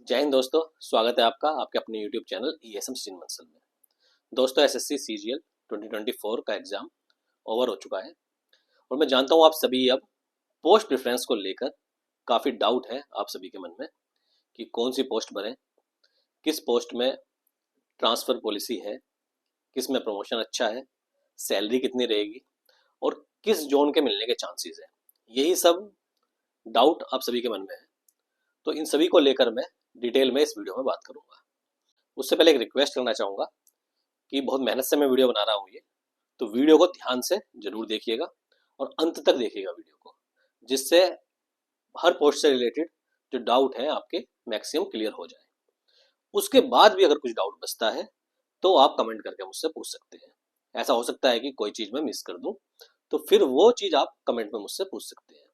जय हिंद दोस्तों। स्वागत है आपका आपके अपने YouTube channel ESM Sachin Bansal में। दोस्तों SSC CGL 2024 का एग्ज़ाम ओवर हो चुका है और मैं जानता हूँ आप सभी अब पोस्ट प्रेफरेंस को लेकर काफ़ी डाउट है आप सभी के मन में कि कौन सी पोस्ट भरें, किस पोस्ट में ट्रांसफ़र पॉलिसी है, किस में प्रमोशन अच्छा है, सैलरी कितनी रहेगी और किस जोन के मिलने के चांसेस हैं। यही सब डाउट आप सभी के मन में है, तो इन सभी को लेकर मैं डिटेल में इस वीडियो में बात करूंगा। उससे पहले एक रिक्वेस्ट करना चाहूँगा कि बहुत मेहनत से मैं वीडियो बना रहा हूँ ये, तो वीडियो को ध्यान से जरूर देखिएगा और अंत तक देखिएगा वीडियो को, जिससे हर पोस्ट से रिलेटेड जो डाउट है आपके मैक्सिमम क्लियर हो जाए। उसके बाद भी अगर कुछ डाउट बचता है तो आप कमेंट करके मुझसे पूछ सकते हैं। ऐसा हो सकता है कि कोई चीज़ मैं मिस कर दूं, तो फिर वो चीज़ आप कमेंट में मुझसे पूछ सकते हैं।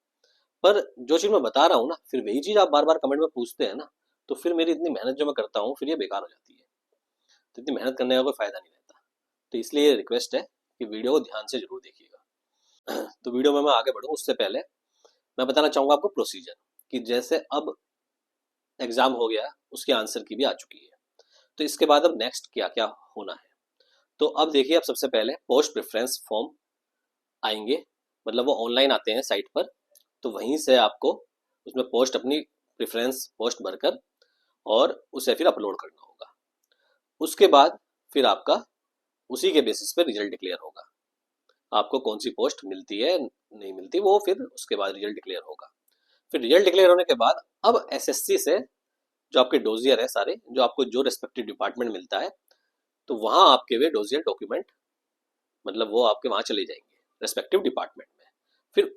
पर जो चीज़ मैं बता रहा हूँ ना, फिर वही चीज़ आप बार बार कमेंट में पूछते हैं ना, तो फिर मेरी इतनी मेहनत जो मैं करता हूँ फिर ये बेकार हो जाती है। तो इतनी मेहनत करने का कोई फायदा नहीं रहता। तो इसलिए ये रिक्वेस्ट है कि वीडियो को ध्यान से जरूर देखिएगा। तो वीडियो में मैं आगे बढ़ूँ उससे पहले मैं बताना चाहूँगा आपको प्रोसीजर, कि जैसे अब एग्जाम हो गया, उसके आंसर की भी आ चुकी है, तो इसके बाद अब नेक्स्ट क्या क्या होना है। तो अब देखिए, अब सबसे पहले पोस्ट प्रेफरेंस फॉर्म आएंगे, मतलब वो ऑनलाइन आते हैं साइट पर, तो वहीं से आपको उसमें पोस्ट अपनी प्रेफरेंस पोस्ट भरकर और उसे फिर अपलोड करना होगा। उसके बाद फिर आपका उसी के बेसिस पे रिजल्ट डिक्लेयर होगा। आपको कौन सी पोस्ट मिलती है नहीं मिलती, वो फिर उसके बाद रिजल्ट डिक्लेयर होगा। फिर रिजल्ट डिक्लेयर होने के बाद अब एसएससी से जो आपके डोजियर है सारे, जो आपको जो रेस्पेक्टिव डिपार्टमेंट मिलता है, तो वहां आपके वे डोजियर डॉक्यूमेंट, मतलब वो आपके वहां चले जाएंगे रेस्पेक्टिव डिपार्टमेंट में। फिर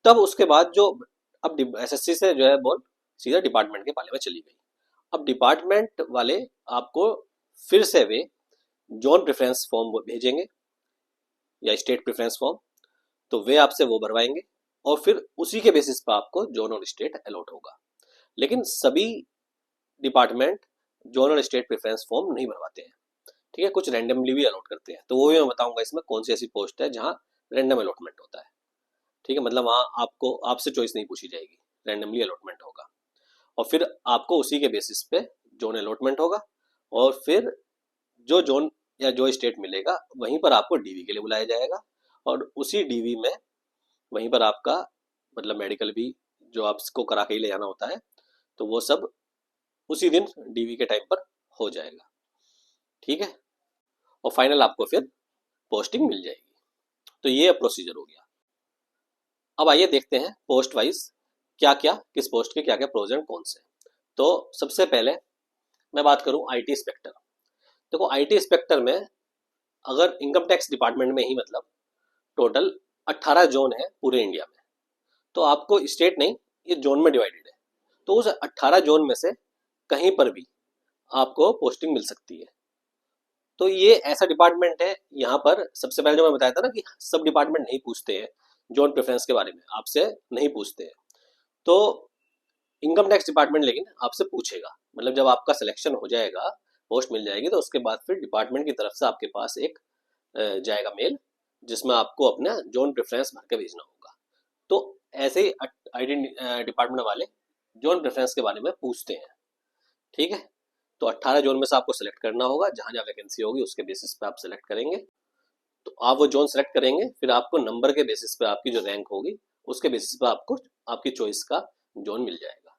तब उसके बाद जो अब एसएससी से जो है बोल सीधा डिपार्टमेंट के पाले में चली गई। अब डिपार्टमेंट वाले आपको फिर से वे जोन प्रेफरेंस फॉर्म भेजेंगे या स्टेट प्रेफरेंस फॉर्म, तो वे आपसे वो भरवाएंगे और फिर उसी के बेसिस पर आपको जोन और स्टेट अलॉट होगा। लेकिन सभी डिपार्टमेंट जोन और स्टेट प्रेफरेंस फॉर्म नहीं भरवाते हैं, ठीक है, कुछ रैंडमली भी अलॉट करते हैं। तो वो भी मैं बताऊंगा इसमें कौन सी ऐसी पोस्ट है जहां रैंडम अलॉटमेंट होता है, ठीक है, मतलब वहां आपको आपसे चॉइस नहीं पूछी जाएगी, रैंडमली अलॉटमेंट होगा और फिर आपको उसी के बेसिस पे जोन अलॉटमेंट होगा और फिर जो जोन या जो स्टेट मिलेगा वहीं पर आपको डीवी के लिए बुलाया जाएगा और उसी डीवी में वहीं पर आपका मतलब मेडिकल भी जो आपको करा के ही ले जाना होता है, तो वो सब उसी दिन डीवी के टाइम पर हो जाएगा, ठीक है, और फाइनल आपको फिर पोस्टिंग मिल जाएगी। तो ये प्रोसीजर हो गया। अब आइए देखते हैं पोस्ट वाइज क्या क्या, किस पोस्ट के क्या क्या प्रोज एंड कॉन्स हैं। तो सबसे पहले मैं बात करूं आईटी इंस्पेक्टर। देखो आईटी इंस्पेक्टर में अगर इनकम टैक्स डिपार्टमेंट में ही मतलब टोटल 18 जोन है पूरे इंडिया में, तो आपको स्टेट नहीं, ये जोन में डिवाइडेड है, तो उस 18 जोन में से कहीं पर भी आपको पोस्टिंग मिल सकती है। तो ये ऐसा डिपार्टमेंट है, यहाँ पर सबसे पहले जो मैं बताया था ना कि सब डिपार्टमेंट नहीं पूछते हैं जोन प्रेफरेंस के बारे में, आपसे नहीं पूछते हैं, तो इनकम टैक्स डिपार्टमेंट लेकिन आपसे पूछेगा। मतलब जब आपका सिलेक्शन हो जाएगा, पोस्ट मिल जाएगी, तो उसके बाद फिर डिपार्टमेंट की तरफ से आपके पास एक जाएगा मेल, जिसमें आपको अपना जोन प्रेफरेंस भर के भेजना होगा। तो ऐसे ही आईटी डिपार्टमेंट वाले जोन प्रेफरेंस के बारे में पूछते हैं, ठीक है। तो 18 जोन में से आपको सेलेक्ट करना होगा, जहां जहां वैकेंसी होगी उसके बेसिस पे आप सेलेक्ट करेंगे। तो आप वो जोन सेलेक्ट करेंगे, फिर आपको नंबर के बेसिस पे आपकी जो रैंक होगी उसके बेसिस पे आपको आपकी चॉइस का जोन मिल जाएगा,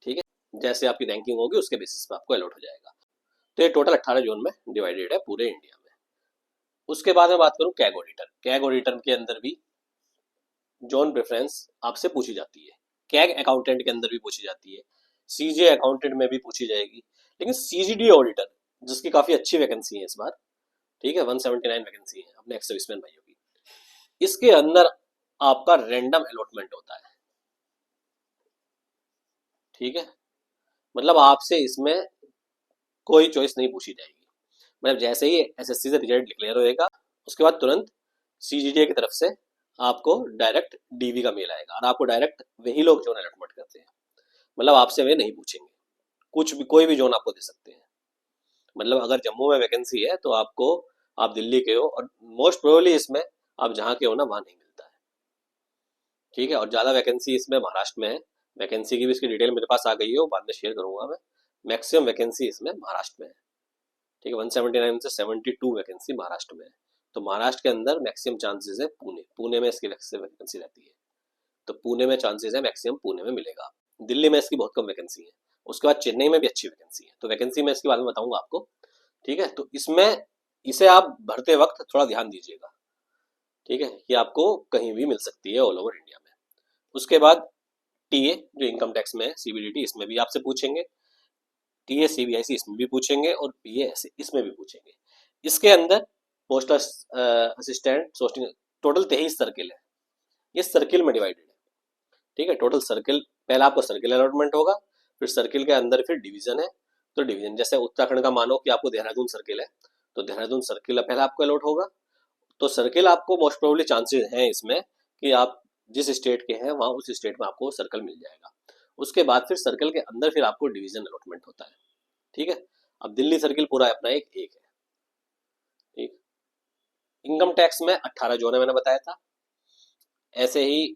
ठीक है, जैसे आपकी रैंकिंग होगी उसके बेसिस पे आपको अलॉट हो जाएगा। तो ये टोटल 18 जोन में डिवाइडेड है पूरे इंडिया में। उसके बाद मैं बात करूं कैग ऑडिटर। कैग ऑडिटर के अंदर भी जोन प्रेफरेंस आपसे पूछी जाती है, कैग अकाउंटेंट के अंदर भी पूछी जाती है, सीजे अकाउंटेंट में भी पूछी जाएगी, लेकिन सीजीडी ऑडिटर जिसकी काफी अच्छी वैकेंसी है इस बार, ठीक है, 179 वैकेंसी है अपने एक्स सर्विसमैन भाइयों की, इसके अंदर आपका रैंडम अलॉटमेंट होता है, ठीक है, मतलब आपसे इसमें कोई चॉइस नहीं पूछी जाएगी। मतलब जैसे ही एसएससी से रिजल्ट डिक्लेयर होएगा उसके बाद तुरंत सीजीडीए की तरफ से आपको डायरेक्ट डीवी का मेल आएगा और आपको डायरेक्ट वही लोग जोन अलॉटमेंट करते हैं, मतलब आपसे वे नहीं पूछेंगे, कुछ भी कोई भी जोन आपको दे सकते हैं। मतलब अगर जम्मू में वैकेंसी है तो आपको, आप दिल्ली के हो और मोस्ट प्रोबेबली इसमें आप जहाँ के हो ना वहाँ नहीं मिलता है, ठीक है, और ज़्यादा वैकेंसी इसमें महाराष्ट्र में है। वैकेंसी की भी इसकी डिटेल मेरे पास आ गई है, वो बाद में शेयर करूंगा मैं, मैक्सिमम वैकेंसी इसमें महाराष्ट्र में है। ठीक है, 179 में से 72 वैकेंसी महाराष्ट्र में है। तो महाराष्ट्र के अंदर मैक्सिमम चांसेस है पुणे में इसकी वैकेंसी रहती है, तो पुणे में चांसेस है मैक्सिमम पुणे में मिलेगा। दिल्ली में इसकी बहुत कम वैकेंसी है। उसके बाद चेन्नई में भी अच्छी वैकेंसी है। तो वैकेंसी में इसके बारे में बताऊंगा आपको। ठीक है, तो इसमें इसे आप भरते वक्त थोड़ा ध्यान दीजिएगा। ठीक है, ये आपको कहीं भी मिल सकती है ऑल ओवर इंडिया में। उसके बाद टीए जो इनकम टैक्स में है, सीबीडीटी इसमें भी आपसे पूछेंगे, टीए सीबीआईसी इसमें भी पूछेंगे और पीए इसमें भी पूछेंगे। इसके अंदर postal assistant posting total 23 circle है। ये सर्किल में डिवाइडेड है। ठीक है, टोटल सर्किल, पहला आपको सर्किल अलॉटमेंट होगा, फिर सर्किल के अंदर फिर डिवीजन है। तो डिवीजन जैसे उत्तराखंड का मानो कि आपको देहरादून सर्किल है, तो देहरादून सर्किल पहला आपको अलॉट होगा। तो सर्किल आपको मोस्ट प्रोबेबली चांसेस हैं इसमें कि आप जिस स्टेट के हैं वहां उस स्टेट में आपको सर्कल मिल जाएगा। उसके बाद फिर सर्कल के अंदर फिर आपको डिवीजन अलॉटमेंट होता है। ठीक है, अब दिल्ली सर्किल पूरा अपना एक है। ठीक, इनकम टैक्स में 18 जोन है, मैंने बताया था। ऐसे ही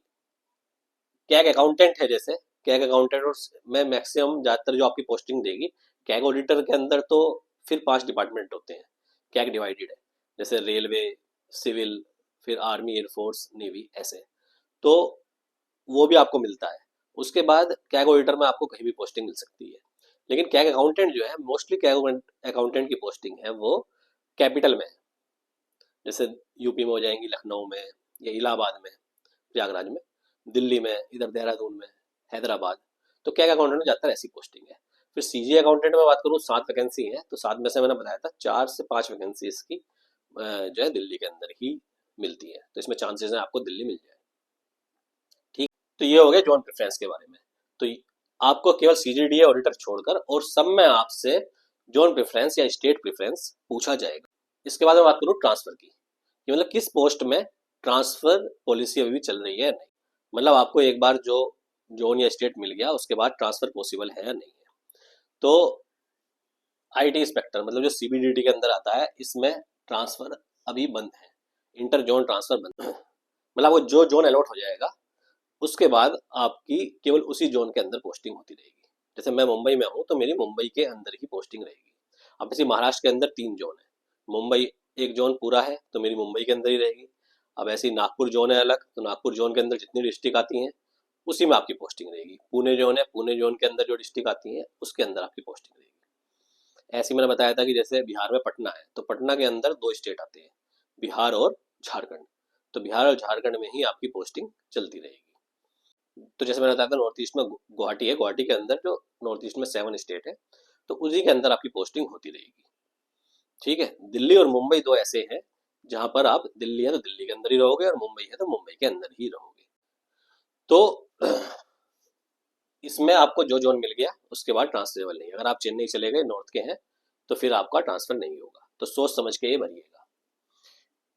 कैग अकाउंटेंट है, जैसे कैग अकाउंटेंट और में मैक्सिमम ज्यादातर जो आपकी पोस्टिंग देगी। कैग ऑडिटर के अंदर तो फिर 5 डिपार्टमेंट होते हैं, कैग डिवाइडेड है, जैसे रेलवे, सिविल, फिर आर्मी, एयरफोर्स, नेवी, ऐसे। तो वो भी आपको मिलता है। उसके बाद कैग ऑडिटर में आपको कहीं भी पोस्टिंग मिल सकती है, लेकिन कैग अकाउंटेंट जो है मोस्टली कैग अकाउंटेंट की पोस्टिंग है वो कैपिटल में है, जैसे यूपी में हो जाएंगी, लखनऊ में या इलाहाबाद में, प्रयागराज में, दिल्ली में, इधर देहरादून में, हैदराबाद। तो कैग अकाउंटेंट में ज़्यादातर ऐसी पोस्टिंग है। फिर सीजी अकाउंटेंट में बात करूँ, 7 वैकेंसी है, तो 7 में से मैंने बताया था 4 से 5 वैकेंसी इसकी जो है दिल्ली के अंदर ही मिलती है। तो इसमें चांसेस हैं आपको दिल्ली मिल जाए। ठीक, तो ये हो गया जोन प्रेफरेंस के बारे में। तो आपको केवल सीजीडीए ऑडिटर छोड़कर और सब में आपसे जोन प्रेफरेंस या स्टेट प्रेफरेंस पूछा जाएगा। इसके बाद मैं बात करूँ ट्रांसफर की, मतलब किस पोस्ट में ट्रांसफर पॉलिसी अभी भी चल रही है नहीं, मतलब आपको एक बार जो जोन या स्टेट मिल गया उसके बाद ट्रांसफर पॉसिबल है या नहीं है। तो आईटी इंस्पेक्टर मतलब जो सीबीडीटी के अंदर आता है, इसमें ट्रांसफर अभी बंद है, इंटर जोन ट्रांसफर बंद है। मतलब वो जो जोन अलॉट हो जाएगा उसके बाद आपकी केवल उसी जोन के अंदर पोस्टिंग होती रहेगी। जैसे मैं मुंबई में हूँ तो मेरी मुंबई के अंदर ही पोस्टिंग रहेगी। अब जैसे महाराष्ट्र के अंदर 3 जोन है, मुंबई एक जोन पूरा है तो मेरी मुंबई के अंदर ही रहेगी। अब ऐसे ही नागपुर जोन है अलग, तो नागपुर जोन के अंदर जितनी डिस्ट्रिक्ट आती हैं उसी में आपकी पोस्टिंग रहेगी। पुणे जोन है, पुणे जोन के अंदर जो डिस्ट्रिक्ट आती हैं उसके अंदर आपकी पोस्टिंग रहेगी। ऐसे ही मैंने बताया था कि जैसे बिहार में पटना है, तो पटना के अंदर 2 स्टेट आते हैं, बिहार और झारखंड। तो बिहार और झारखंड में ही आपकी पोस्टिंग चलती रहेगी। तो जैसे मैंने बताया था नॉर्थ ईस्ट में गुवाहाटी है, गुवाहाटी के अंदर जो नॉर्थ ईस्ट में 7 स्टेट है, तो उसी के अंदर आपकी पोस्टिंग होती रहेगी। ठीक है, दिल्ली और मुंबई 2 ऐसे हैं जहां पर आप, दिल्ली है तो दिल्ली के अंदर ही रहोगे और मुंबई है तो मुंबई के अंदर ही रहोगे। तो इसमें आपको जो जोन मिल गया उसके बाद ट्रांसफरेबल नहीं। अगर आप चेन्नई चले गए, नॉर्थ के हैं, तो फिर आपका ट्रांसफर नहीं होगा। तो सोच समझ के ये भरिएगा।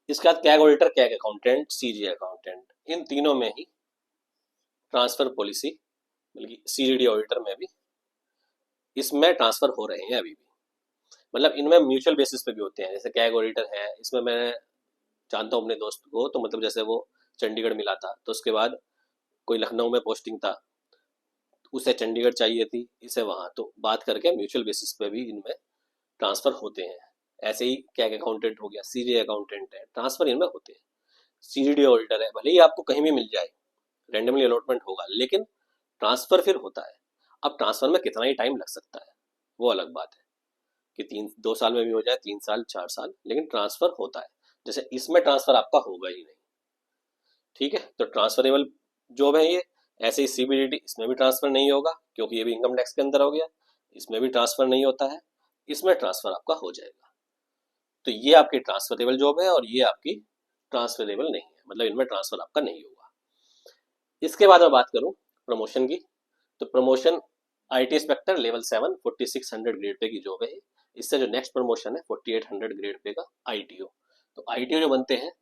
इसके बाद CAG auditor, CAG accountant, CG accountant, इन तीनों में ही ट्रांसफर पॉलिसी, बल्कि सीजीडी ऑडिटर में भी इसमें ट्रांसफर हो रहे हैं अभी भी। मतलब इनमें म्यूचुअल बेसिस पे भी होते हैं। जैसे कैग ऑडिटर है, इसमें मैं जानता हूँ अपने दोस्त को, तो मतलब जैसे वो चंडीगढ़ मिला था, तो उसके बाद कोई लखनऊ में पोस्टिंग था, उसे चंडीगढ़ चाहिए थी, इसे वहाँ, तो बात करके म्यूचुअल बेसिस पे भी इनमें ट्रांसफर होते हैं। ऐसे ही कैग अकाउंटेंट हो गया, सीजे अकाउंटेंट है, ट्रांसफर इनमें होते हैं। सीजीडी ऑडिटर है, भले ही आपको कहीं भी मिल जाए, रैंडमली अलॉटमेंट होगा, लेकिन ट्रांसफर फिर होता है। अब ट्रांसफर में कितना ही टाइम लग सकता है वो अलग बात है, कि 2 साल में भी हो जाए, 3 साल, 4 साल, लेकिन ट्रांसफर होता है। जैसे इसमें ट्रांसफर आपका होगा ही नहीं। ठीक है, तो ट्रांसफरेबल जॉब है ये। ऐसे ही सीबीडीटी, इसमें भी ट्रांसफर नहीं होगा क्योंकि ये भी इनकम टैक्स के अंदर हो गया, इसमें भी ट्रांसफर नहीं होता है, इसमें ट्रांसफर आपका हो जाएगा। तो ये आपकी ट्रांसफरेबल जॉब है और ये आपकी ट्रांसफरेबल नहीं है, मतलब इनमें ट्रांसफर आपका नहीं होगा। इसके बाद मैं बात करूं प्रमोशन की, तो promotion IT inspector level 7 4600 grade pay की जॉब है। इससे जो नेक्स्ट प्रमोशन है 4800 ग्रेड पे का आईटीओ। तो आईटीओ जो बनते हैं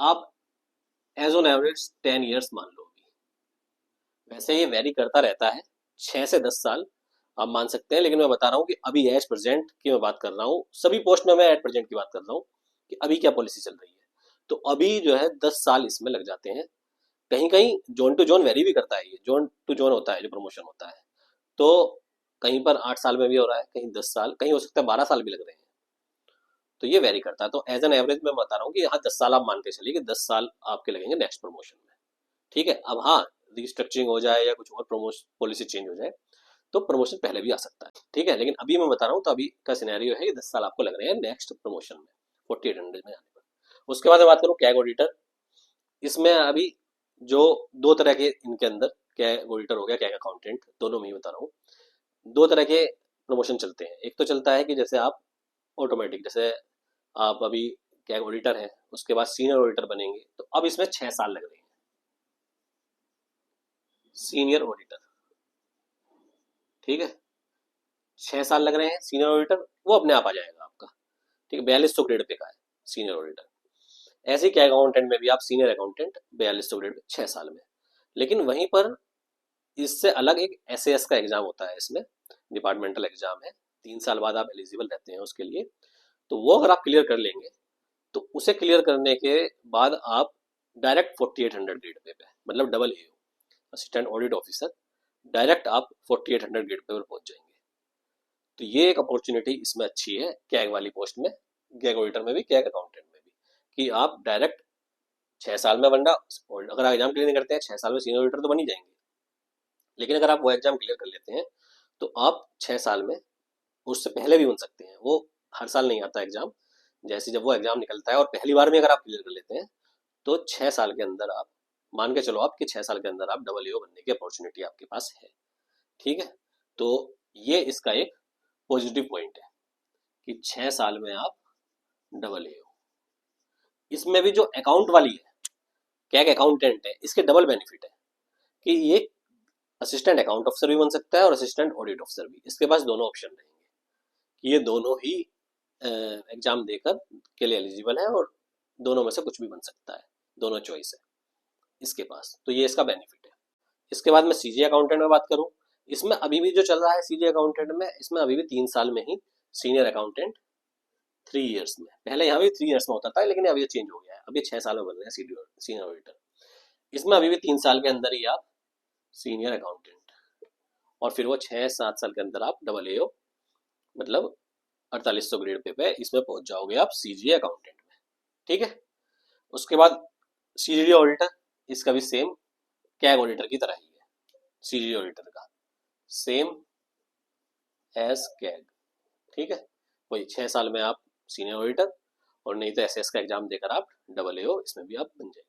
आप एज ऑन एवरेज 10 ईयर्स मान लो। वैसे ये वेरी करता रहता है, 6 से 10 साल आप मान सकते हैं, लेकिन मैं बता रहा हूँ कि अभी एज प्रेजेंट की मैं बात कर रहा हूँ, सभी पोस्ट में मैं एज प्रेजेंट की बात कर रहा हूँ कि अभी क्या पॉलिसी चल रही है। तो अभी जो है 10 साल इसमें लग जाते हैं। कहीं कहीं जोन टू जोन वेरी भी करता है, ये जोन टू जोन होता है जो प्रमोशन होता है। तो कहीं पर 8 साल में भी हो रहा है, कहीं 10 साल, कहीं हो सकता है 12 साल भी लग रहे हैं। तो ये वेरी करता है। तो एज एन एवरेज मैं बता रहा हूँ कि हाँ 10 साल आप मान के चलिए कि 10 साल आपके लगेंगे नेक्स्ट प्रमोशन में। ठीक है, अब हाँ रिस्ट्रक्चरिंग हो जाए या कुछ और प्रमोशन पॉलिसी चेंज हो जाए तो प्रमोशन पहले भी आ सकता है। ठीक है, लेकिन अभी मैं बता रहा हूँ तो अभी का सिनेरियो है कि 10 साल आपको लग रहे हैं नेक्स्ट प्रमोशन में 4800 में आने पर। उसके बाद मैं बात करूँ कैग ऑडिटर, इसमें अभी जो दो तरह के इनके अंदर कैग ऑडिटर हो गया कैग अकाउंटेंट, दोनों में ही बता रहा हूँ। दो तरह के प्रमोशन चलते हैं। एक तो चलता है कि जैसे आप ऑटोमेटिक, जैसे आप अभी कैग ऑडिटर हैं, उसके बाद सीनियर ऑडिटर बनेंगे, तो अब इसमें 6 साल लग रहे हैं सीनियर ऑडिटर। ठीक है, 6 साल लग रहे हैं सीनियर ऑडिटर, वो अपने आप आ जाएगा आपका। ठीक है, 4200 ग्रेड पे का है सीनियर ऑडिटर। ऐसे ही क्या अकाउंटेंट में भी आप सीनियर अकाउंटेंट 4200 ग्रेड पे 6 साल में। लेकिन वहीं पर इससे अलग एक SAS का एग्जाम होता है, इसमें डिपार्टमेंटल एग्जाम है, 3 साल बाद आप एलिजिबल रहते हैं उसके लिए। तो वो अगर आप क्लियर कर लेंगे तो उसे क्लियर करने के बाद आप डायरेक्ट 4800 ग्रेड पे मतलब double AO assistant audit officer, direct आप 4800 ग्रेड पे पहुंच जाएंगे। तो ये एक अपॉर्चुनिटी इसमें अच्छी है कैग वाली पोस्ट में, कैग ऑडिटर में भी कैग अकाउंटेंट में भी, कि आप डायरेक्ट 6 साल में बनना, अगर आप एग्जाम क्लियर नहीं करते हैं 6 साल में सीनियर ऑडिटर तो बन ही जाएंगे। लेकिन अगर आप वो एग्जाम क्लियर कर लेते हैं तो आप 6 साल में, उससे पहले भी बन सकते हैं, वो हर साल नहीं आता एग्जाम। जैसे जब वो एग्जाम निकलता है और पहली बार में अगर आप क्लियर कर लेते हैं तो 6 साल के अंदर आप मान के चलो आप कि 6 साल के अंदर आप डबल AO बनने की अपॉर्चुनिटी आपके पास है। ठीक है, तो ये इसका एक पॉजिटिव पॉइंट है कि 6 साल में आप डबल AO। इसमें भी जो अकाउंट वाली है कैग अकाउंटेंट है, इसके डबल बेनिफिट है कि ये असिस्टेंट अकाउंट ऑफिसर भी बन सकता है और असिस्टेंट ऑडिट ऑफिसर भी, इसके पास दोनों ऑप्शन रहेंगे कि ये दोनों ही एग्जाम देकर के लिए एलिजिबल है और दोनों में से कुछ भी बन सकता है, दोनों चॉइस है इसके पास। तो ये इसका बेनिफिट है। इसके बाद मैं CJ अकाउंटेंट में बात करूं, इसमें अभी भी जो चल रहा है CJ अकाउंटेंट में, इसमें अभी भी 3 साल में ही सीनियर अकाउंटेंट 3 इयर्स में, पहले यहाँ भी 3 इयर्स में होता था लेकिन अब ये चेंज हो गया है, अब ये 6 साल में बन रहे हैं सीनियर ऑडिटर। इसमें अभी भी 3 साल के अंदर ही आप सीनियर अकाउंटेंट, और फिर वो 6-7 साल के अंदर आप डबल AO मतलब 4800 ग्रेड पे इसमें पहुंच जाओगे आप CJ अकाउंटेंट में। ठीक है, उसके बाद CGD ऑडिटर, इसका भी सेम कैग ऑडिटर की तरह ही है, CGD ऑडिटर का सेम एज कैग। ठीक है, वही 6 साल में आप सीनियर ऑडिटर, और नहीं तो SS का एग्जाम देकर आप डबल AO इसमें भी आप बन जाएंगे।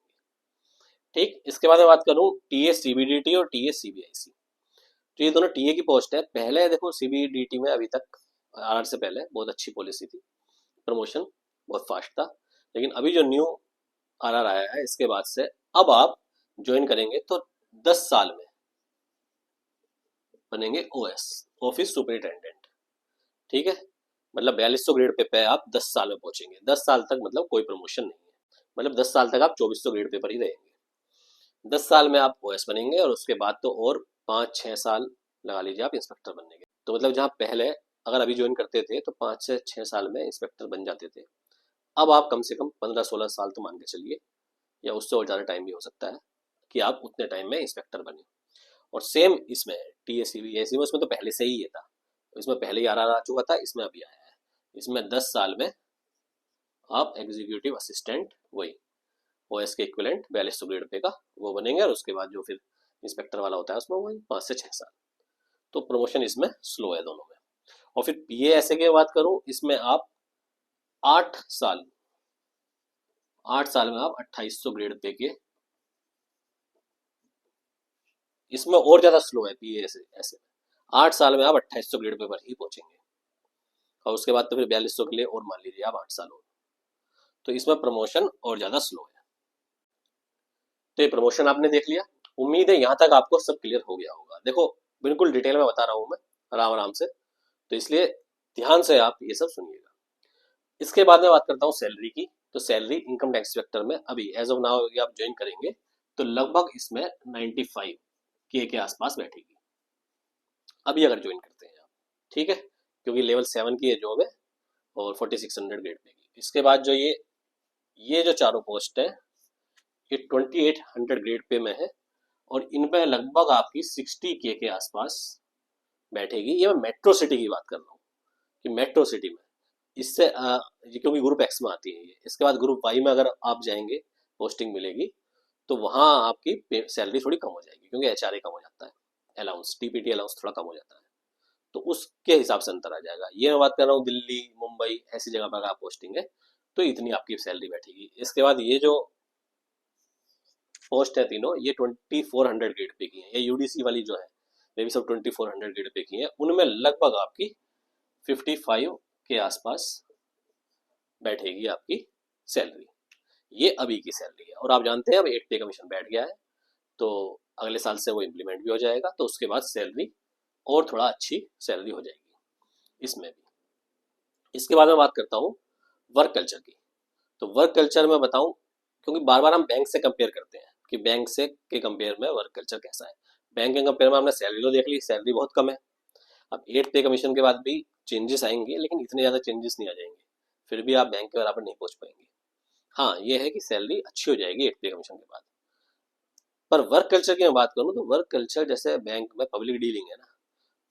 ठीक, इसके बाद मैं बात करूं TS CBDT और TS CBIC। तो ये दोनों TA की पोस्ट है। पहले देखो CBDT में अभी तक RR से पहले बहुत अच्छी पॉलिसी थी, प्रमोशन बहुत फास्ट था, लेकिन अभी जो न्यू RR आया है इसके बाद से अब आप ज्वाइन करेंगे तो 10 साल में बनेंगे OS ऑफिस सुपरिटेंडेंट। ठीक है, मतलब 4200 ग्रेड पे आप 10 साल में पहुंचेंगे। 10 साल तक मतलब कोई प्रमोशन नहीं है, मतलब 10 साल तक आप 2400 ग्रेड पे पर ही रहेंगे। 10 साल में आप OS बनेंगे और उसके बाद तो और 5-6 साल लगा लीजिए आप इंस्पेक्टर बनने के। तो मतलब जहाँ पहले अगर अभी ज्वाइन करते थे तो 5 से 6 साल में इंस्पेक्टर बन जाते थे, अब आप कम से कम 15-16 साल तो मान के चलिए, या उससे और ज़्यादा टाइम भी हो सकता है कि आप उतने टाइम में इंस्पेक्टर बने। और सेम इसमें TSCBIC में, उसमें तो पहले से ही ये था, इसमें पहले ही RR आ चुका था, इसमें अभी आया है। इसमें 10 साल में आप एग्जीक्यूटिव असिस्टेंट, वही OS के इक्विवेलेंट 4200 ग्रेड पे का वो बनेंगे, और उसके बाद जो फिर इंस्पेक्टर वाला होता है उसमें वही 5 से 6 साल। तो प्रमोशन इसमें स्लो है दोनों में। और फिर PASA की बात करूं, इसमें आप 8 साल 8 साल में आप 2800 ग्रेड पे के, इसमें और ज्यादा स्लो है PASA ऐसे। 8 साल में आप 2800 ग्रेड पे पर ही पहुंचेंगे, और उसके बाद तो फिर 4200 के लिए और मान लीजिए आप 8 साल हो, तो इसमें प्रमोशन और ज्यादा स्लो है। तो ये प्रमोशन आपने देख लिया, उम्मीद है यहाँ तक आपको सब क्लियर हो गया होगा। देखो बिल्कुल डिटेल में बता रहा हूँ मैं आराम आराम से, तो इसलिए ध्यान से आप ये सब सुनिएगा। इसके बाद मैं बात करता हूँ सैलरी की। तो सैलरी इनकम टैक्स इंस्पेक्टर में अभी एज ऑफ नाउ आप ज्वाइन करेंगे तो लगभग इसमें 95K के आसपास बैठेगी अभी अगर ज्वाइन करते हैं आप। ठीक है, क्योंकि लेवल 7 की ये जॉब है और 4600 ग्रेड पे की। इसके बाद जो ये जो चारों पोस्ट है ये 2800 ग्रेड पे में है, और इन पे लगभग आपकी 60K के आसपास बैठेगी। ये मैं मेट्रो सिटी की बात कर रहा हूँ कि मेट्रो सिटी में इससे ये क्योंकि ग्रुप एक्स में आती है ये, इसके बाद ग्रुप वाई में अगर आप जाएंगे पोस्टिंग मिलेगी तो वहाँ आपकी सैलरी थोड़ी कम हो जाएगी क्योंकि एचआरए कम हो जाता है, अलाउंस टीपीटी अलाउंस थोड़ा कम हो जाता है, तो उसके हिसाब से अंतर आ जाएगा। ये मैं बात कर रहा हूँ दिल्ली मुंबई ऐसी जगह पर अगर आप पोस्टिंग है तो इतनी आपकी सैलरी बैठेगी। इसके बाद ये जो पोस्ट है तीनों ये 2400 ग्रेड पे की है, ये यूडीसी वाली जो है ये भी सब 2400 ग्रेड पे की है। उनमें लगभग आपकी 55 के आसपास बैठेगी आपकी सैलरी। ये अभी की सैलरी है और आप जानते हैं अब 8 पे कमीशन बैठ गया है तो अगले साल से वो इम्प्लीमेंट भी हो जाएगा, तो उसके बाद सैलरी और थोड़ा अच्छी सैलरी हो जाएगी इसमें भी। इसके बाद मैं बात करता हूँ वर्क कल्चर की। तो वर्क कल्चर में बताऊं क्योंकि बार बार हम बैंक से कंपेयर करते हैं कि बैंक से के कंपेयर में वर्क कल्चर कैसा है। बैंक के कंपेयर में हमने सैलरी तो देख ली, सैलरी बहुत कम है। अब 8 पे कमीशन के बाद भी चेंजेस आएंगे लेकिन इतने ज़्यादा चेंजेस नहीं आ जाएंगे, फिर भी आप बैंक के बराबर नहीं पहुंच पाएंगे। हाँ ये है कि सैलरी अच्छी हो जाएगी 8 पे कमीशन के बाद। पर वर्क कल्चर की मैं बात करूँ तो वर्क कल्चर जैसे बैंक में पब्लिक डीलिंग है ना,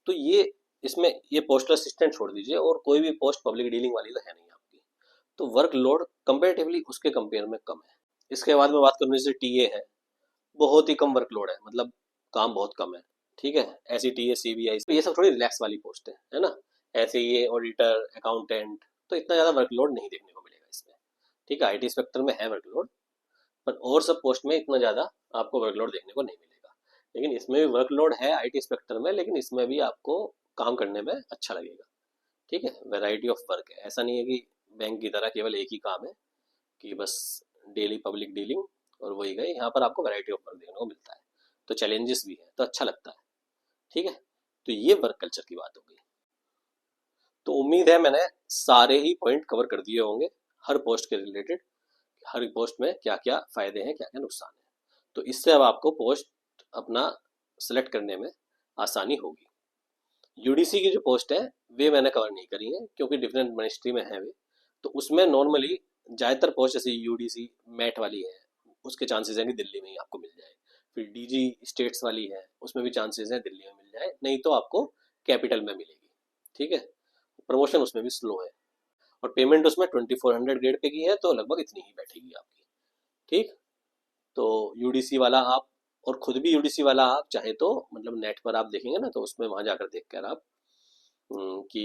तो ये इसमें ये पोस्टल असिस्टेंट छोड़ दीजिए और कोई भी पोस्ट पब्लिक डीलिंग वाली तो है नहीं आपकी, तो वर्कलोड कंपेरेटिवली उसके कंपेयर में कम है। इसके बाद में बात करूँ जैसे टीए है, बहुत ही कम वर्कलोड है, मतलब काम बहुत कम है। ठीक है, ऐसी टीए सीबीआई तो ये सब थोड़ी रिलैक्स वाली पोस्ट है ना। ऐसे ये ऑडिटर अकाउंटेंट तो इतना ज़्यादा वर्कलोड नहीं देखने को मिलेगा इसमें। ठीक है, आईटी इंस्पेक्टर में है वर्कलोड पर और सब पोस्ट में इतना ज़्यादा आपको वर्कलोड देखने को नहीं मिलेगा। लेकिन इसमें भी वर्कलोड है आईटी इंस्पेक्टर में, लेकिन इसमें भी आपको काम करने में अच्छा लगेगा। ठीक है, वैरायटी ऑफ वर्क है, ऐसा नहीं है कि बैंक की तरह केवल एक ही काम है कि बस डेली पब्लिक डीलिंग और वही गए। यहाँ पर आपको वैरायटी ऑफ वर्क देखने को मिलता है, तो चैलेंजेस भी है, तो अच्छा लगता है। ठीक है, तो ये वर्क कल्चर की बात हो गई। तो उम्मीद है मैंने सारे ही पॉइंट कवर कर दिए होंगे हर पोस्ट के रिलेटेड, हर पोस्ट में क्या क्या फायदे हैं क्या क्या नुकसान है, तो इससे अब आपको पोस्ट अपना सेलेक्ट करने में आसानी होगी। यूडीसी की जो पोस्ट है वे मैंने कवर नहीं करी है क्योंकि डिफरेंट मिनिस्ट्री में है वे, तो उसमें नॉर्मली ज़्यादातर पोस्ट जैसे यूडीसी मैट वाली है उसके चांसेस हैं कि दिल्ली में ही आपको मिल जाए। फिर डीजी स्टेट्स वाली है उसमें भी चांसेस हैं दिल्ली में मिल जाए, नहीं तो आपको कैपिटल में मिलेगी। ठीक है, प्रमोशन उसमें भी स्लो है और पेमेंट उसमें 2400 ग्रेड पे की है तो लगभग इतनी ही बैठेगी आपकी। ठीक, तो यूडीसी वाला आप और खुद भी यूडीसी वाला आप चाहे तो मतलब नेट पर आप देखेंगे ना तो उसमें वहां जाकर देख कर आप कि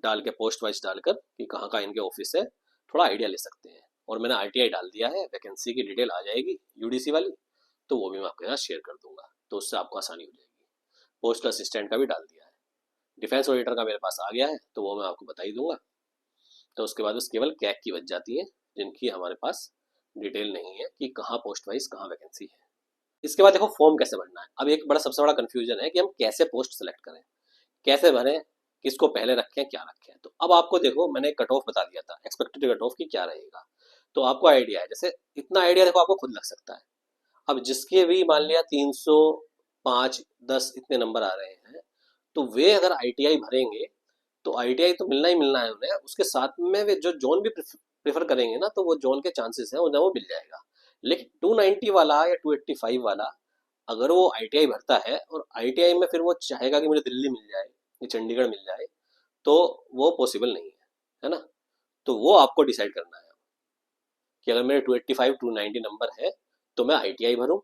डाल के पोस्ट वाइज डालकर कि कहाँ का इनके ऑफिस है थोड़ा आइडिया ले सकते हैं। और मैंने आरटीआई डाल दिया है, वैकेंसी की डिटेल आ जाएगी यूडीसी वाली तो वो भी मैं आपके साथ शेयर कर दूंगा, तो उससे आपको आसानी हो जाएगी। पोस्टल असिस्टेंट का भी डाल दिया है, डिफेंस ऑडिटर का मेरे पास आ गया है तो वो मैं आपको बता ही दूंगा। तो उसके बाद बस केवल कैग की बच जाती है जिनकी हमारे पास डिटेल नहीं है कि कहाँ पोस्ट वाइज कहाँ वैकेंसी है। इसके बाद देखो फॉर्म कैसे भरना है। अब एक बड़ा सबसे बड़ा कंफ्यूजन है कि हम कैसे पोस्ट सेलेक्ट करें, कैसे भरें, किसको पहले रखें क्या रखें। तो अब आपको देखो मैंने कट ऑफ बता दिया था एक्सपेक्टेड कट ऑफ की क्या रहेगा, तो आपको आइडिया है, जैसे इतना आइडिया देखो आपको खुद लग सकता है। अब जिसके भी मान लिया 305 10 इतने नंबर आ रहे हैं तो वे अगर आईटीआई भरेंगे तो आईटीआई तो मिलना ही मिलना है उन्हें, उसके साथ में वे जो जोन भी प्रेफर करेंगे ना तो वो जोन के चांसेस हैं उन्हें वो मिल जाएगा। लेकिन 290 वाला या 285 वाला अगर वो आईटीआई भरता है और आईटीआई में फिर वो चाहेगा कि मुझे दिल्ली मिल जाए या चंडीगढ़ मिल जाए तो वो पॉसिबल नहीं है ना। तो वो आपको डिसाइड करना है कि अगर मेरे 285 290 नंबर है तो मैं आईटीआई भरूं।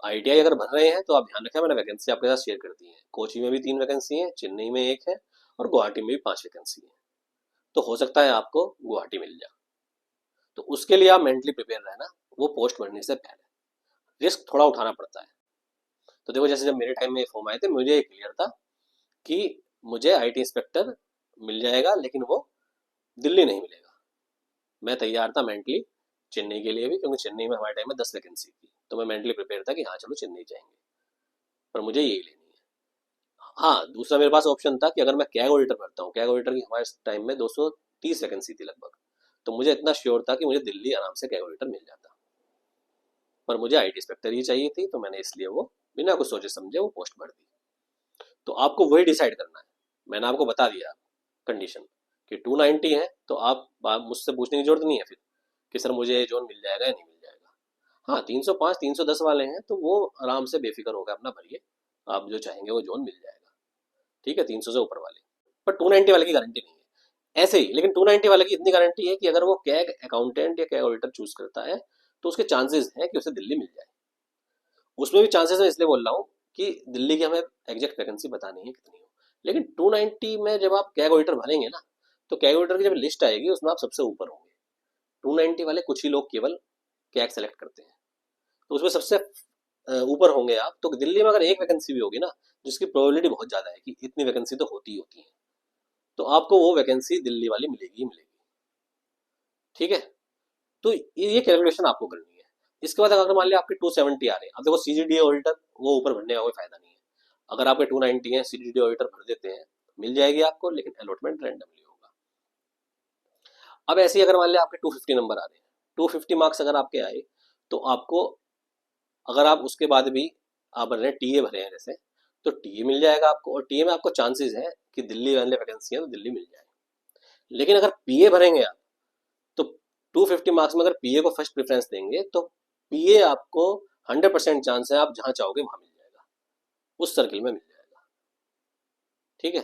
आईटीआई अगर भर रहे हैं तो आप ध्यान रखें मैंने वैकेंसी आपके साथ शेयर कर दी है, कोची में भी 3 वैकेंसी है, चेन्नई में 1 है और गुवाहाटी में भी 5 वैकेंसी है, तो हो सकता है आपको गुवाहाटी मिल जाए। तो उसके लिए आप मेंटली प्रिपेयर रहना, वो पोस्ट भरने से पहले रिस्क थोड़ा उठाना पड़ता है। तो देखो जैसे जब मेरे टाइम में फॉर्म आए थे मुझे ये क्लियर था कि मुझे आईटी इंस्पेक्टर मिल जाएगा लेकिन वो दिल्ली नहीं मिलेगा। मैं तैयार था मेंटली चेन्नई के लिए भी क्योंकि चेन्नई में हमारे टाइम में 10 वैकेंसी थी, तो मैं मेंटली प्रिपेयर था कि हाँ चलो चेन्नई जाएंगे, पर मुझे यही लेनी है। हाँ दूसरा मेरे पास ऑप्शन था कि अगर मैं कैग ऑडिटर भरता हूँ, कैग ऑडिटर की हमारे टाइम में 230 वैकेंसी थी लगभग, तो मुझे इतना श्योर था कि मुझे दिल्ली आराम से कैग ऑडिटर मिल जाता, पर मुझे आईटी इंस्पेक्टर ही चाहिए थी तो मैंने इसलिए वो बिना कुछ सोचे समझे वो पोस्ट भर दी। तो आपको वही डिसाइड करना है, मैंने आपको बता दिया कंडीशन कि 290 है तो आप मुझसे पूछने की जरूरत नहीं है फिर कि सर मुझे ये जोन मिल जाएगा या नहीं मिल जाएगा। हाँ 305 310 वाले हैं तो वो आराम से बेफिक्र होकर अपना भरिए, आप जो चाहेंगे वो जोन मिल जाएगा। ठीक है, 300 से ऊपर वाले। पर 290 वाले की गारंटी नहीं है ऐसे ही। लेकिन 290 वाले की इतनी गारंटी है कि अगर वो कैग अकाउंटेंट या कैग ऑडिटर चूज करता है तो उसके चांसेस हैं कि उसे दिल्ली मिल जाए। उसमें भी चांसेस है, इसलिए बोल रहा हूँ कि दिल्ली की हमें एग्जैक्ट वैकेंसी बतानी है कितनी हो। लेकिन 290 में जब आप कैग ऑडिटर भरेंगे ना, तो कैग ऑडिटर की जब लिस्ट आएगी उसमें आप सबसे ऊपर होंगे। 290 वाले कुछ ही लोग केवल कैग सेलेक्ट करते हैं, तो उसमें सबसे ऊपर होंगे आप। तो दिल्ली में अगर एक वैकेंसी भी होगी ना, जिसकी प्रोबेबिलिटी बहुत ज्यादा है कि इतनी वैकेंसी तो होती ही होती है, तो आपको वो वैकेंसी दिल्ली वाली मिलेगी ही मिलेगी। ठीक है, तो ये कैलकुलेशन आपको करनी है। इसके बाद अगर मान लिया आपके 270 आ रहे हैं, अब देखो सीजीडी ऑडिटर वो ऊपर भरने का कोई फायदा नहीं है। अगर आपके 290 है, सीजीडी ऑडिटर भर देते हैं, मिल जाएगी आपको, लेकिन अलॉटमेंट रैंडमली होगा। अब ऐसे ही अगर मान लिया आपके 250 नंबर आ रहे हैं, 250 मार्क्स अगर आपके आए, तो आपको, अगर आप उसके बाद भी आप भर रहे हैं टीए भरे हैं जैसे, तो टीए मिल जाएगा आपको, और टीए में आपको चांसेस है कि दिल्ली वाले वैकेंसी है तो दिल्ली मिल जाएगी। लेकिन अगर पीए भरेंगे आप, तो 250 मार्क्स में अगर पीए को फर्स्ट प्रेफरेंस देंगे, तो पीए आपको 100% चांस है आप जहां चाहोगे वहां मिल जाएगा, उस सर्किल में मिल जाएगा। ठीक है,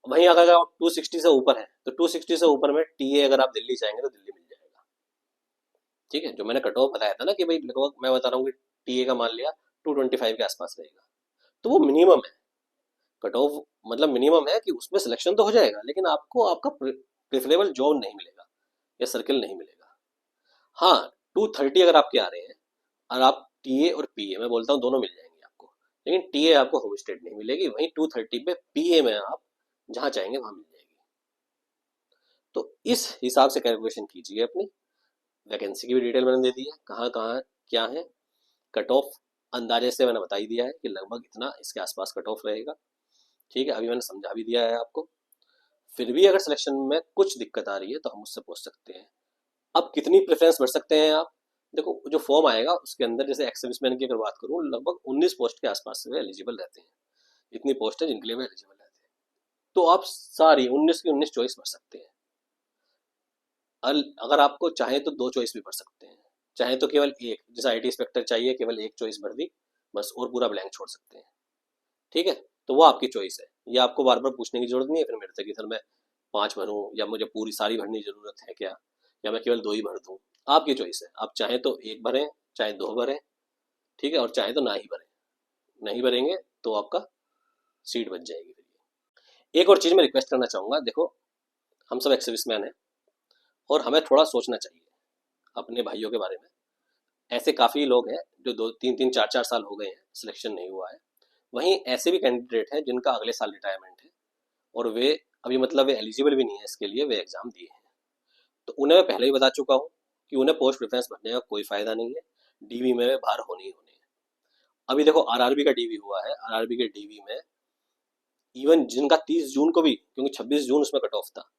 वहीं अगर आप 260 से ऊपर है, तो 260 से ऊपर में टीए अगर आप दिल्ली चाहेंगे तो दिल्ली मिल जाएगा। ठीक है, जो मैंने कट ऑफ बताया था ना कि भाई लगभग मैं बता रहा हूँ कि टीए का मान लिया 225 के आसपास रहेगा, तो वो मिनिमम है। कट ऑफ मतलब मिनिमम है कि उसमें सिलेक्शन तो हो जाएगा, लेकिन आपको आपका प्रेफरेबल जॉब नहीं मिलेगा या सर्किल नहीं मिलेगा। हाँ, 230 अगर आपके आ रहे हैं और आप टीए और पीए, मैं बोलता हूँ दोनों मिल जाएंगे आपको, लेकिन टीए आपको होम स्टेट नहीं मिलेगी। वहीं 230 पे पीए में आप जहाँ चाहेंगे वहां मिल जाएगी। तो इस हिसाब से कैलकुलेशन कीजिए अपनी। वैकेंसी की भी डिटेल मैंने दे दी है, कहाँ कहाँ क्या है। कट ऑफ अंदाजे से मैंने बता ही दिया है कि लगभग इतना इसके आसपास कट ऑफ रहेगा। ठीक है, अभी मैंने समझा भी दिया है आपको। फिर भी अगर सिलेक्शन में कुछ दिक्कत आ रही है तो हम उससे पूछ सकते हैं। अब कितनी प्रेफरेंस भर सकते हैं आप, देखो जो फॉर्म आएगा उसके अंदर, जैसे एक्स सर्विसमैन की अगर बात करूँ, लगभग 19 पोस्ट के आसपास से एलिजिबल रहते हैं। इतनी पोस्ट है जिनके लिए वे एलिजिबल रहते हैं, तो आप सारी 19 की 19 चॉइस भर सकते हैं। अगर आपको चाहे तो दो चॉइस भी भर सकते हैं, चाहे तो केवल एक, जैसे आईटी इंस्पेक्टर चाहिए केवल एक चॉइस भर दी बस, और पूरा ब्लैंक छोड़ सकते हैं। ठीक है, तो वो आपकी चॉइस है, ये आपको बार बार पूछने की जरूरत नहीं है फिर मेरे से कि सर मैं 5 भरूं या मुझे पूरी सारी भरने की जरूरत है क्या, या मैं केवल 2 ही भर दूं। आपकी चॉइस है, आप चाहे तो एक भरें, चाहे 2 भरें। ठीक है, और चाहे तो ना ही भरें। नहीं भरेंगे तो आपका सीट बच जाएगी फिर। एक और चीज मैं रिक्वेस्ट करना चाहूंगा, देखो हम सब एक्स सर्विसमैन हैं और हमें थोड़ा सोचना चाहिए अपने भाइयों के बारे में। ऐसे काफी लोग हैं जो 2 3 3 4 4 साल हो गए हैं, सिलेक्शन नहीं हुआ है। वहीं ऐसे भी कैंडिडेट हैं जिनका अगले साल रिटायरमेंट है, और वे अभी मतलब वे एलिजिबल भी नहीं है इसके लिए, वे एग्जाम दिए हैं। तो उन्हें मैं पहले ही बता चुका हूँ कि उन्हें पोस्ट प्रेफरेंस भरने का कोई फायदा नहीं है, डीवी में वे बाहर होने ही होने हैं। अभी देखो आरआरबी का डीवी हुआ है, आरआरबी के डीवी में इवन जिनका 30 जून को भी, क्योंकि 26 जून उसमें कट ऑफ था,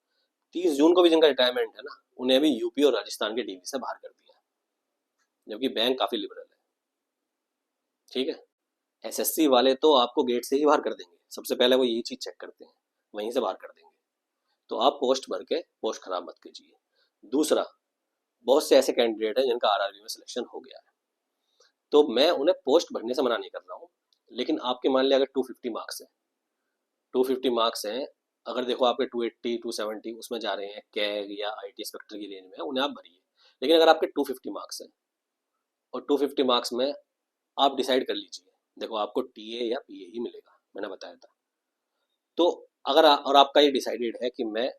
30 जून को भी जिनका रिटायरमेंट है ना, उन्हें भी यूपी और राजस्थान के डीवी से बाहर कर दिया, जबकि बैंक काफी लिबरल है। ठीक है, एसएससी वाले तो आपको गेट से ही बाहर कर देंगे, सबसे पहले वो यही चीज चेक करते हैं, वहीं से बाहर कर देंगे। तो आप पोस्ट भर के पोस्ट खराब मत कीजिए। दूसरा, बहुत से ऐसे कैंडिडेट हैं जिनका आरआरबी में सिलेक्शन हो गया है, तो मैं उन्हें पोस्ट भरने से मना नहीं कर रहा हूँ। लेकिन आपके मान लिया अगर 250 मार्क्स है, 250 मार्क्स हैं, अगर देखो आपके 280 270 उसमें जा रहे हैं कैग या आईटी इंस्पेक्टर की रेंज में, उन्हें आप भरिए। लेकिन अगर आपके 250 मार्क्स हैं और 250 मार्क्स में आप डिसाइड कर लीजिए, देखो आपको टीए या पीए ही मिलेगा, मैंने बताया था। तो अगर और आपका ये डिसाइडेड है कि मैं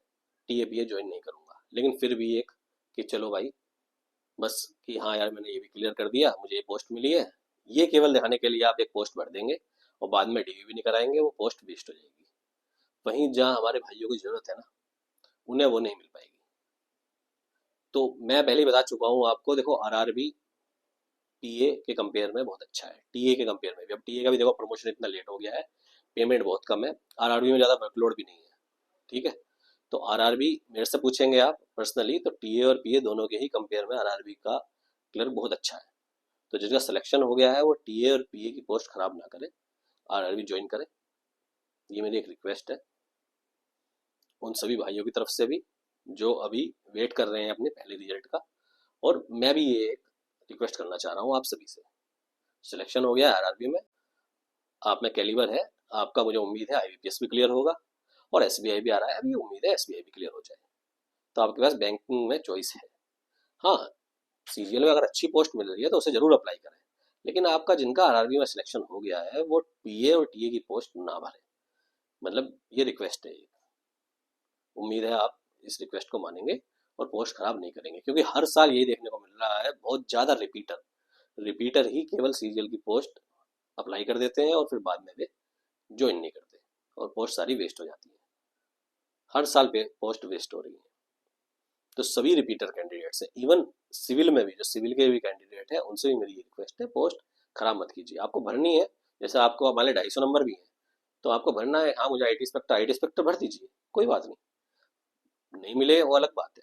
टीए पीए ज्वाइन नहीं करूंगा, लेकिन फिर भी एक कि चलो भाई बस कि हाँ यार मैंने ये भी क्लियर कर दिया, मुझे ये पोस्ट मिली है, ये केवल दिखाने के लिए आप एक पोस्ट भर देंगे और बाद में डीवी भी नहीं कराएंगे, वो पोस्ट वेस्ट हो जाएगी। वहीं जहाँ हमारे भाइयों की जरूरत है ना, उन्हें वो नहीं मिल पाएगी। तो मैं पहले ही बता चुका हूँ आपको, देखो आरआरबी पीए के कंपेयर में बहुत अच्छा है, टीए के कंपेयर में भी। अब टीए का भी देखो प्रमोशन इतना लेट हो गया है, पेमेंट बहुत कम है, आरआरबी में ज़्यादा वर्कलोड भी नहीं है। ठीक है, तो आरआरबी मेरे से पूछेंगे आप पर्सनली, तो टीए और पीए दोनों के ही कंपेयर में आरआरबी का क्लर्क बहुत अच्छा है। तो जिसका सिलेक्शन हो गया है वो टीए और पीए की पोस्ट खराब ना करे, आरआरबी ज्वाइन करे, ये मेरी एक रिक्वेस्ट है उन सभी भाइयों की तरफ से भी जो अभी वेट कर रहे हैं अपने पहले रिजल्ट का। और मैं भी ये रिक्वेस्ट करना चाह रहा हूँ आप सभी से, सिलेक्शन हो गया है आरआरबी में, आप में कैलिबर है, आपका मुझे उम्मीद है IBPS भी क्लियर होगा और SBI भी आ रहा है, अभी उम्मीद है SBI भी क्लियर हो जाए। तो आपके पास बैंकिंग में चॉइस है। हाँ, सीजीएल में अगर अच्छी पोस्ट मिल रही है तो उसे जरूर अप्लाई करें, लेकिन आपका जिनका आरआरबी में सिलेक्शन हो गया है वो पीए और टीए की पोस्ट ना भरें। मतलब ये रिक्वेस्ट है। उम्मीद है आप इस रिक्वेस्ट को मानेंगे और पोस्ट खराब नहीं करेंगे, क्योंकि हर साल यही देखने को मिल रहा है, बहुत ज़्यादा रिपीटर ही केवल सीजीएल की पोस्ट अप्लाई कर देते हैं और फिर बाद में वे ज्वाइन नहीं करते और पोस्ट सारी वेस्ट हो जाती है। हर साल पे पोस्ट वेस्ट हो रही है। तो सभी रिपीटर कैंडिडेट्स हैं, इवन सिविल में भी, जो सिविल के भी कैंडिडेट हैं उनसे भी मेरी रिक्वेस्ट है, पोस्ट खराब मत कीजिए। आपको भरनी है, जैसे आपको मान लीजिए 250 नंबर भी है तो आपको भरना है। हाँ, मुझे आई टी इंस्पेक्टर भर दीजिए, कोई बात नहीं मिले वो अलग बात है।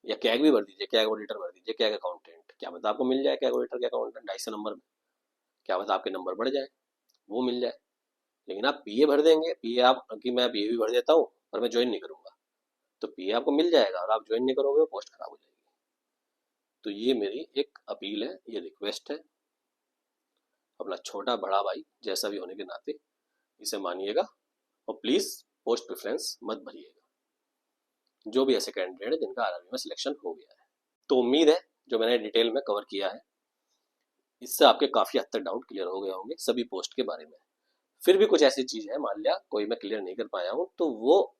या कैग भी भर दीजिए, कैग ऑडिटर भर दीजिए, कैग अकाउंटेंट, क्या पता आपको मिल जाए CAG auditor CAG accountant 250 number में, क्या पता आपके नंबर बढ़ जाए, वो मिल जाए। लेकिन आप पीए भर देंगे, पीए आप कि मैं पीए भी भर देता हूँ और मैं ज्वाइन नहीं करूंगा, तो पीए आपको मिल जाएगा और आप ज्वाइन नहीं करोगे, पोस्ट खराब हो जाएगी। तो ये मेरी एक अपील है, ये रिक्वेस्ट है, अपना छोटा बड़ा भाई जैसा भी होने के नाते इसे मानिएगा और प्लीज पोस्ट प्रेफरेंस मत भरिएगा, जो भी ऐसे कैंडिडेट है जिनका आरआरबी में सिलेक्शन हो गया है। तो उम्मीद है जो मैंने डिटेल में कवर किया है इससे आपके काफी हद तक डाउट क्लियर हो गए होंगे सभी पोस्ट के बारे में। फिर भी कुछ ऐसी चीज है, मान लिया कोई मैं क्लियर नहीं कर पाया हूँ, तो वो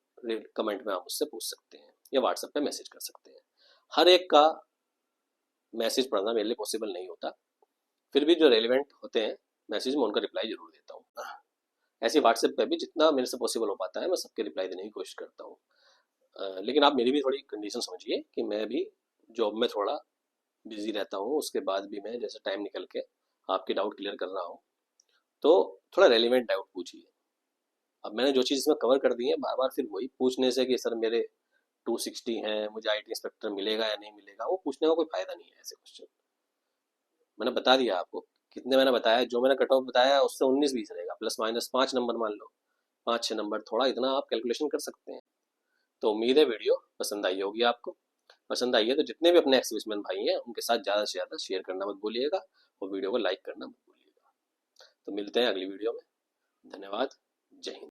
कमेंट में आप मुझसे पूछ सकते हैं या व्हाट्सएप पे मैसेज कर सकते हैं। हर एक का मैसेज पढ़ना मेरे लिए पॉसिबल नहीं होता, फिर भी जो रेलिवेंट होते हैं मैसेज में उनका रिप्लाई जरूर देता हूँ। ऐसे व्हाट्सएप पे भी जितना मेरे से पॉसिबल हो पाता है मैं सबके रिप्लाई देने की कोशिश करता हूँ। लेकिन आप मेरी भी थोड़ी कंडीशन समझिए कि मैं भी जॉब में थोड़ा बिजी रहता हूँ, उसके बाद भी मैं जैसे टाइम निकल के आपके डाउट क्लियर कर रहा हूँ, तो थोड़ा रेलिवेंट डाउट पूछिए। अब मैंने जो चीज़ इसमें कवर कर दी है, बार बार फिर वही पूछने से कि सर मेरे 260 हैं, मुझे आईटी इंस्पेक्टर मिलेगा या नहीं मिलेगा, वो पूछने का कोई फायदा नहीं है। ऐसे क्वेश्चन मैंने बता दिया आपको, कितने मैंने बताया, जो मैंने कट ऑफ बताया उससे 19-20 रहेगा, प्लस माइनस 5 नंबर मान लो, 5-6 नंबर, थोड़ा इतना आप कैलकुलेशन कर सकते हैं। तो उम्मीद है वीडियो पसंद आई होगी आपको। पसंद आई है तो जितने भी अपने एक्स सर्विसमैन भाई हैं उनके साथ ज़्यादा से ज़्यादा शेयर करना मत भूलिएगा और वीडियो को लाइक करना मत भूलिएगा। तो मिलते हैं अगली वीडियो में। धन्यवाद। जय हिंद।